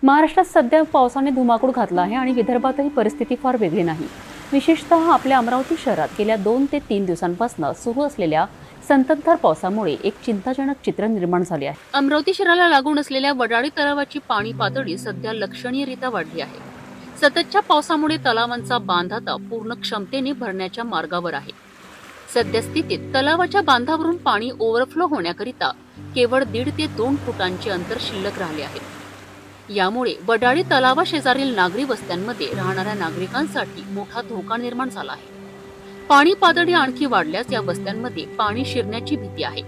महाराष्ट्रात सध्या पावसाने धुमाकूळ घातला आहे आणि विदर्भातही परिस्थिती फार वेगळी नाही। विशेषतः आपल्या अमरावती शहरात गेल्या 2 ते 3 दिवसांपासून सुरू असलेल्या संततधार पावसामुळे एक चिंताजनक चित्र निर्माण झाले आहे। अमरावती शहराला लागून असलेल्या वडाळी तलावाची पाणी पातळी सध्या लक्षणीयरित्या वाढली आहे। सततच्या पावसामुळे तलावांचा बांध आता पूर्ण क्षमतेने भरण्याच्या मार्गावर आहे। सध्या स्थितीत तलावाच्या बांधावरून पाणी ओव्हरफ्लो होण्याकरिता केवळ 1.5 ते 2 फुटांचे अंतर शिल्लक राहिले आहे। यामुळे वडाळी तलावा शेजारील नागरी वस्त्यांमध्ये राहणाऱ्या नागरिकांसाठी मोठा धोका निर्माण झाला आहे। पाणी पातळी आणखी वाढल्यास या वस्त्यांमध्ये पाणी शिरण्याची भीती आहे,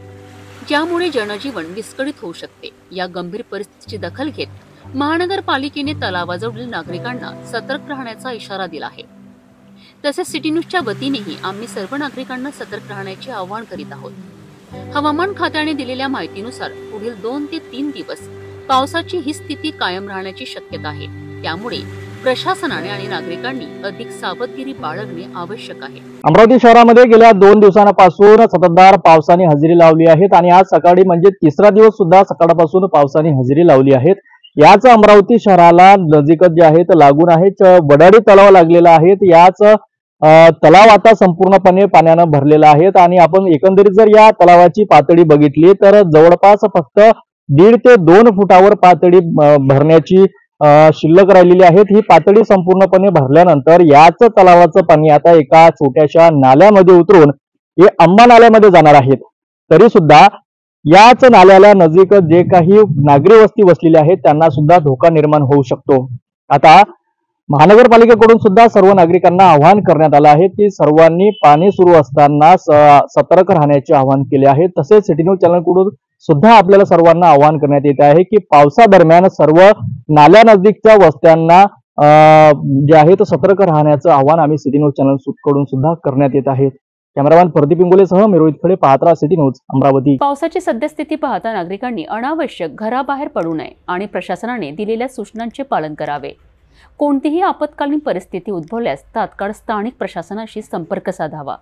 ज्यामुळे जनजीवन विस्कळीत होऊ शकते। या गंभीर परिस्थितीची दखल घेत महानगरपालिकेने तलावाजवळील नागरिकांना सतर्क राहण्याचा इशारा दिला आहे। तसेच सिटी न्यूजच्या वतीनेही आम्ही सर्व नागरिकांना सतर्क राहण्याचे आवाहन करीत आहोत। हवामान खात्याने दिलेल्या माहितीनुसार पुढील 2 ते 3 दिवस पावसाची ही स्थिती कायम राहण्याची शक्यता आहे। त्यामुळे प्रशासनाने आणि नागरिकांनी अधिक सावधगिरी बाळगणे आवश्यक आहे। अमरावती शहरामध्ये गेल्या 2 दिवसांपासून सततधार पावसाने हजेरी लावली आहे आणि आज सकाळी म्हणजे तिसरा दिवस सुद्धा सकाळपासून पावसाने हजेरी लावली आहे। याच अमरावती शहराला नजीकच जे आहेत लागून आहेत वडाळी तलाव लागलेला आहे। याच तलाव आता संपूर्णपणे पाण्याने भरलेला आहे आणि आपण एकंदरीत जर या तलावाची पातळी बघितली तर जवळपास फक्त 1.5 ते 2 फुटावर पातळी भरण्याची शिल्लक राहिलेली आहे। ही पातळी संपूर्णपणे भरल्यानंतर याच तलावाचं पाणी आता एका छोट्याशा नाल्यामध्ये उतरून हे अंबा नाल्यामध्ये जाणार आहेत। तरी सुद्धा याच नाल्याला नजीक जे काही नागरी वस्ती वसलेली आहेत त्यांना सुद्धा धोका निर्माण होऊ शकतो। आता महानगरपालिकेकडून सुद्धा सर्व नागरिकांना आवाहन करण्यात आलं आहे की सर्वांनी पाणी सुरू असताना सतर्क राहण्याचे आवाहन केले आहे। तसेच सिटी न्यूज चॅनलकडून सुद्धा आपल्याला सर्वांना आवाहन करण्यात येत आहे की पावसादरम्यान सर्व नाल्या नजीकच्या वस्त्यांना जे आहे सतर्क राहण्याचं आवाहन आम्ही सिटी न्यूज चॅनल कडून सुद्धा करण्यात येत आहे। कॅमेरामॅन प्रदीप इंगोलेसह मी रोहित खळे, पाहत रहा सिटी न्यूज अमरावती। पावसाची सद्यस्थिती पाहता नागरिकांनी अनावश्यक घराबाहेर पडू नये आणि प्रशासनाने दिलेल्या सूचनांचे पालन करावे। कोणतीही आपत्कालीन परिस्थिती उद्भवल्यास तात्काळ स्थानिक प्रशासनाशी संपर्क साधावा।